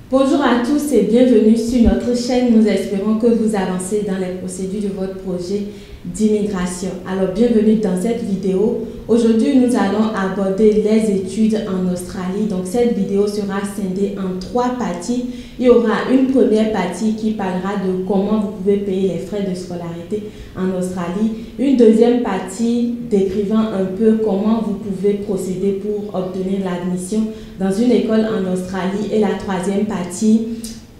Bonjour à tous et bienvenue sur notre chaîne. Nous espérons que vous avancez dans les procédures de votre projet d'immigration. Alors bienvenue dans cette vidéo. Aujourd'hui nous allons aborder les études en Australie. Donc cette vidéo sera scindée en 3 parties. Il y aura une première partie qui parlera de comment vous pouvez payer les frais de scolarité en Australie. Une deuxième partie décrivant un peu comment vous pouvez procéder pour obtenir l'admission dans une école en Australie. Et la troisième partie,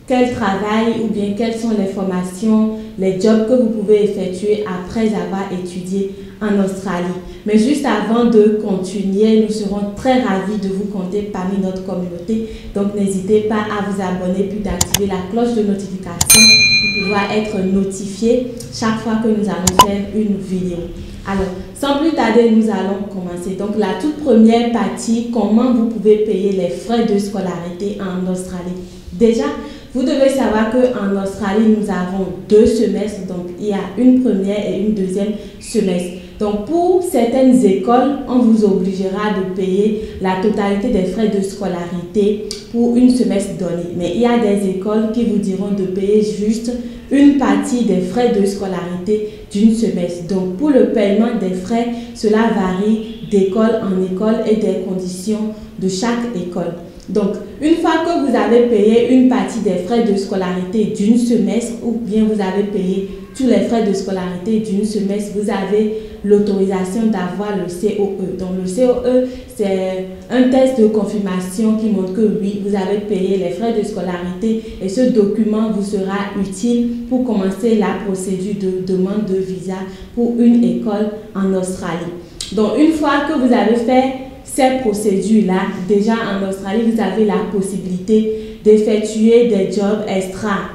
quel travail ou bien quelles sont les formations, les jobs que vous pouvez effectuer après avoir étudié en Australie. Mais juste avant de continuer, nous serons très ravis de vous compter parmi notre communauté. Donc n'hésitez pas à vous abonner puis d'activer la cloche de notification pour pouvoir être notifié chaque fois que nous allons faire une vidéo. Alors, sans plus tarder, nous allons commencer. Donc, la toute première partie, comment vous pouvez payer les frais de scolarité en Australie. Déjà, vous devez savoir qu'en Australie, nous avons 2 semestres. Donc, il y a une première et une deuxième semestre. Donc, pour certaines écoles, on vous obligera de payer la totalité des frais de scolarité pour une semestre donné. Mais il y a des écoles qui vous diront de payer juste une partie des frais de scolarité d'une semestre. Donc, pour le paiement des frais, cela varie d'école en école et des conditions de chaque école. Donc, une fois que vous avez payé une partie des frais de scolarité d'une semestre ou bien vous avez payé tous les frais de scolarité d'une semestre, vous avez l'autorisation d'avoir le COE. Donc, le COE, c'est un test de confirmation qui montre que oui, vous avez payé les frais de scolarité et ce document vous sera utile pour commencer la procédure de demande de visa pour une école en Australie. Donc, une fois que vous avez fait ces procédures-là, déjà en Australie, vous avez la possibilité d'effectuer des jobs extra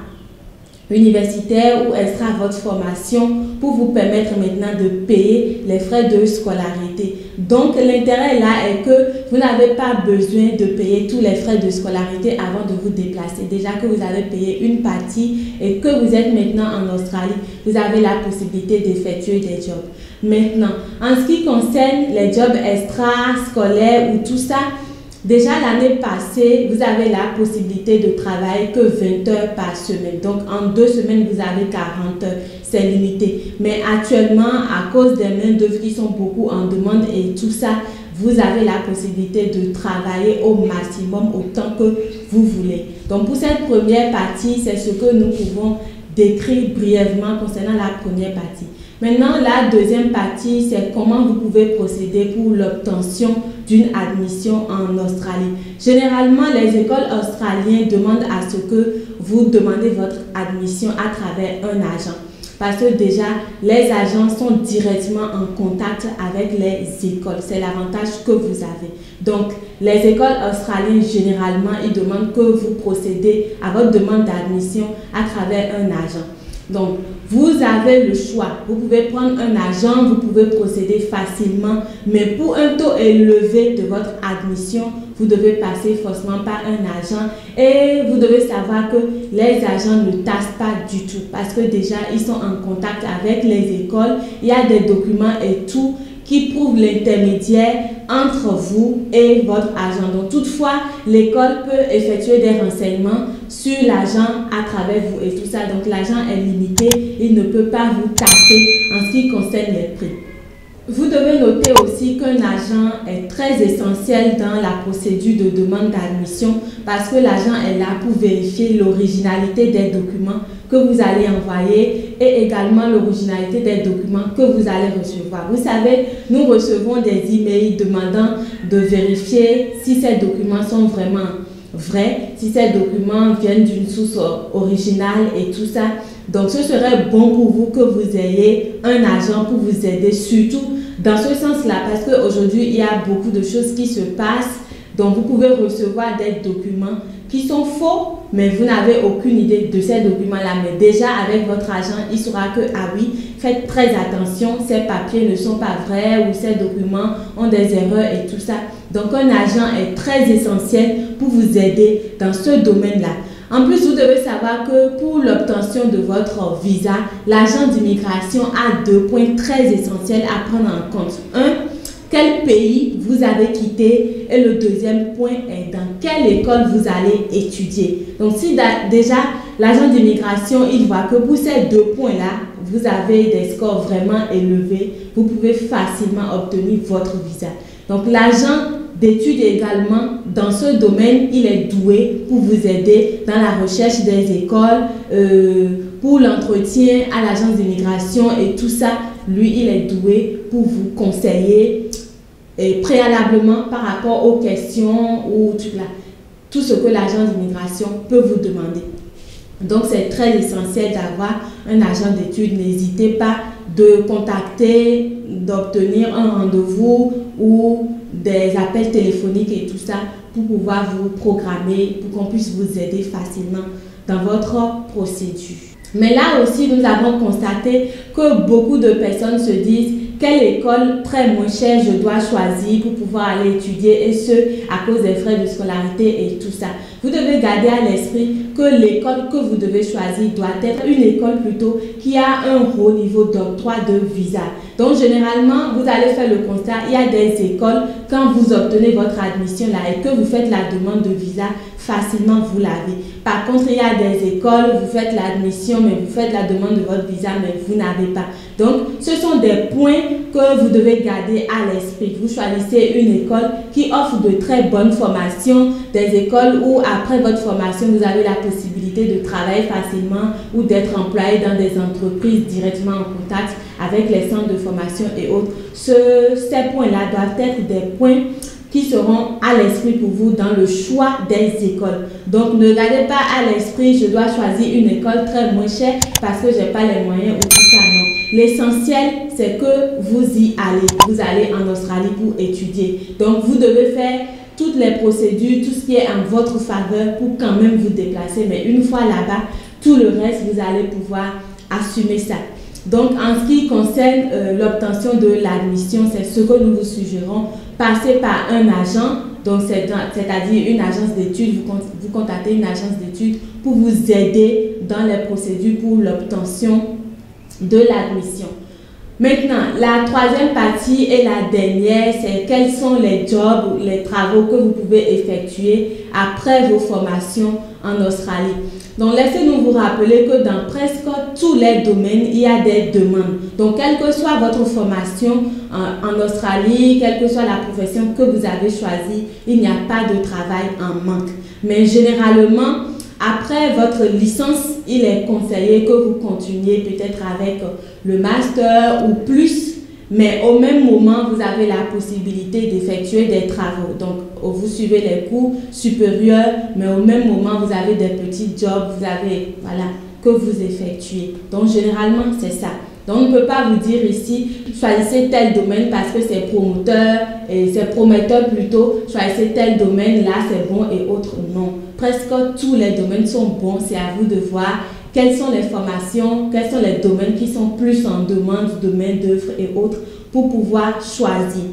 universitaires ou extra votre formation pour vous permettre maintenant de payer les frais de scolarité. Donc, l'intérêt là est que vous n'avez pas besoin de payer tous les frais de scolarité avant de vous déplacer. Déjà que vous avez payé une partie et que vous êtes maintenant en Australie, vous avez la possibilité d'effectuer des jobs. Maintenant, en ce qui concerne les jobs extra-scolaires ou tout ça, déjà l'année passée, vous avez la possibilité de travailler que 20 heures par semaine. Donc, en 2 semaines, vous avez 40 heures. C'est limité. Mais actuellement, à cause des main-d'œuvre qui sont beaucoup en demande et tout ça, vous avez la possibilité de travailler au maximum autant que vous voulez. Donc, pour cette première partie, c'est ce que nous pouvons décrire brièvement concernant la première partie. Maintenant, la deuxième partie, c'est comment vous pouvez procéder pour l'obtention d'une admission en Australie. Généralement, les écoles australiennes demandent à ce que vous demandez votre admission à travers un agent. Parce que déjà, les agents sont directement en contact avec les écoles. C'est l'avantage que vous avez. Donc, les écoles australiennes, généralement, ils demandent que vous procédez à votre demande d'admission à travers un agent. Donc, vous avez le choix. Vous pouvez prendre un agent, vous pouvez procéder facilement. Mais pour un taux élevé de votre admission, vous devez passer forcément par un agent. Et vous devez savoir que les agents ne tassent pas du tout. Parce que déjà, ils sont en contact avec les écoles. Il y a des documents et tout qui prouvent l'intermédiaire entre vous et votre agent. Donc, toutefois, l'école peut effectuer des renseignements sur l'agent à travers vous et tout ça. Donc, l'agent est limité. Il ne peut pas vous tasser en ce qui concerne les prix. Vous devez noter aussi qu'un agent est très essentiel dans la procédure de demande d'admission parce que l'agent est là pour vérifier l'originalité des documents que vous allez envoyer et également l'originalité des documents que vous allez recevoir. Vous savez, nous recevons des emails demandant de vérifier si ces documents sont vraiment vrais, si ces documents viennent d'une source originale et tout ça. Donc, ce serait bon pour vous que vous ayez un agent pour vous aider, surtout dans ce sens-là, parce qu'aujourd'hui, il y a beaucoup de choses qui se passent. Donc, vous pouvez recevoir des documents qui sont faux, mais vous n'avez aucune idée de ces documents-là. Mais déjà, avec votre agent, il saura que, ah oui, faites très attention, ces papiers ne sont pas vrais ou ces documents ont des erreurs et tout ça. Donc, un agent est très essentiel pour vous aider dans ce domaine-là. En plus, vous devez savoir que pour l'obtention de votre visa, l'agent d'immigration a 2 points très essentiels à prendre en compte. 1, quel pays vous avez quitté Et le deuxième point est dans quelle école vous allez étudier. Donc, si déjà l'agent d'immigration, il voit que pour ces deux points-là, vous avez des scores vraiment élevés, vous pouvez facilement obtenir votre visa. Donc, l'agent d'études également, dans ce domaine, il est doué pour vous aider dans la recherche des écoles, pour l'entretien à l'agence d'immigration et tout ça. Lui, il est doué pour vous conseiller préalablement par rapport aux questions ou tout ce que l'agence d'immigration peut vous demander. Donc, c'est très essentiel d'avoir un agent d'études. N'hésitez pas de contacter, d'obtenir un rendez-vous ou des appels téléphoniques et tout ça pour pouvoir vous programmer, pour qu'on puisse vous aider facilement dans votre procédure. Mais là aussi, nous avons constaté que beaucoup de personnes se disent quelle école très moins chère je dois choisir pour pouvoir aller étudier, et ce, à cause des frais de scolarité et tout ça. Vous devez garder à l'esprit que l'école que vous devez choisir doit être une école plutôt qui a un haut niveau d'octroi de visa. Donc, généralement, vous allez faire le constat, il y a des écoles, quand vous obtenez votre admission là et que vous faites la demande de visa, facilement vous l'avez. Par contre, il y a des écoles, vous faites l'admission, mais vous faites la demande de votre visa, mais vous n'avez pas. Donc, ce sont des points que vous devez garder à l'esprit. Vous choisissez une école qui offre de très bonnes formations, des écoles où après votre formation, vous avez la possibilité de travailler facilement ou d'être employé dans des entreprises directement en contact avec les centres de formation et autres. Ces points-là doivent être des points qui seront à l'esprit pour vous dans le choix des écoles. Donc, ne gardez pas à l'esprit, je dois choisir une école très moins chère parce que je n'ai pas les moyens ou tout ça, non. L'essentiel, c'est que vous y allez. Vous allez en Australie pour étudier. Donc, vous devez faire toutes les procédures, tout ce qui est en votre faveur pour quand même vous déplacer. Mais une fois là-bas, tout le reste, vous allez pouvoir assumer ça. Donc, en ce qui concerne l'obtention de l'admission, c'est ce que nous vous suggérons. Passez par un agent, donc c'est-à-dire une agence d'études, vous contactez une agence d'études pour vous aider dans les procédures pour l'obtention de l'admission. Maintenant, la troisième partie et la dernière, c'est quels sont les jobs, les travaux que vous pouvez effectuer après vos formations en Australie. Donc, laissez-nous vous rappeler que dans presque tous les domaines, il y a des demandes. Donc, quelle que soit votre formation en Australie, quelle que soit la profession que vous avez choisie, il n'y a pas de travail en manque. Mais généralement, après votre licence, il est conseillé que vous continuiez peut-être avec le master ou plus, mais au même moment, vous avez la possibilité d'effectuer des travaux. Donc, vous suivez les cours supérieurs, mais au même moment, vous avez des petits jobs, vous avez, voilà, que vous effectuez. Donc, généralement, c'est ça. Donc, on ne peut pas vous dire ici, choisissez tel domaine parce que c'est promoteur, et c'est prometteur plutôt, choisissez tel domaine, là c'est bon et autres, non. Presque tous les domaines sont bons, c'est à vous de voir quelles sont les formations, quels sont les domaines qui sont plus en demande de main-d'œuvre et autres pour pouvoir choisir.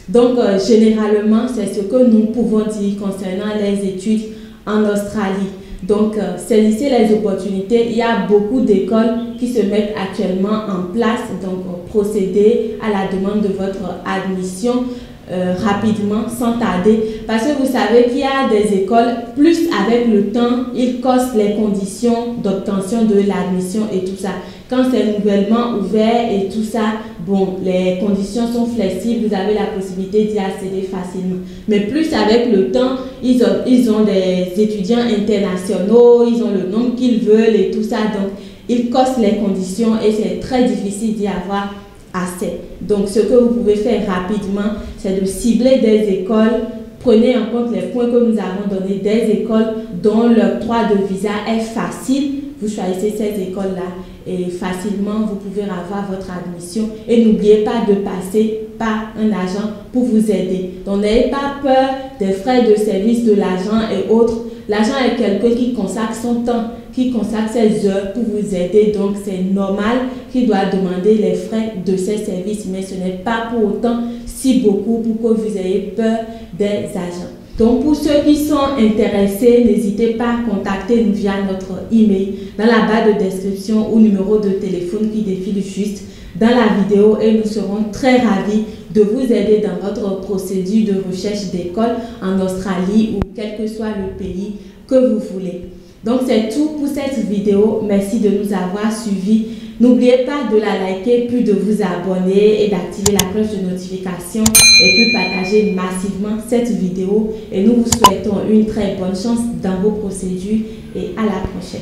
Donc, généralement, c'est ce que nous pouvons dire concernant les études en Australie. Donc, saisissez les opportunités. Il y a beaucoup d'écoles qui se mettent actuellement en place. Donc, procédez à la demande de votre admission rapidement, sans tarder. Parce que vous savez qu'il y a des écoles, plus avec le temps, ils corsent les conditions d'obtention de l'admission et tout ça. Quand c'est nouvellement ouvert et tout ça, bon, les conditions sont flexibles, vous avez la possibilité d'y accéder facilement. Mais plus avec le temps, ils ont des étudiants internationaux, ils ont le nombre qu'ils veulent et tout ça. Donc, ils corsent les conditions et c'est très difficile d'y avoir assez. Donc, ce que vous pouvez faire rapidement, c'est de cibler des écoles. Prenez en compte les points que nous avons donnés, des écoles dont l'octroi de visa est facile. Vous choisissez ces écoles-là et facilement, vous pouvez avoir votre admission. Et n'oubliez pas de passer par un agent pour vous aider. Donc, n'ayez pas peur des frais de service de l'agent et autres. L'agent est quelqu'un qui consacre son temps, qui consacre ses heures pour vous aider. Donc, c'est normal qu'il doit demander les frais de ses services. Mais ce n'est pas pour autant si beaucoup pour que vous ayez peur des agents. Donc pour ceux qui sont intéressés, n'hésitez pas à contacter nous via notre email dans la barre de description ou numéro de téléphone qui défile juste dans la vidéo et nous serons très ravis de vous aider dans votre procédure de recherche d'école en Australie ou quel que soit le pays que vous voulez. Donc c'est tout pour cette vidéo. Merci de nous avoir suivis. N'oubliez pas de la liker, puis de vous abonner et d'activer la cloche de notification et puis partager massivement cette vidéo. Et nous vous souhaitons une très bonne chance dans vos procédures et à la prochaine.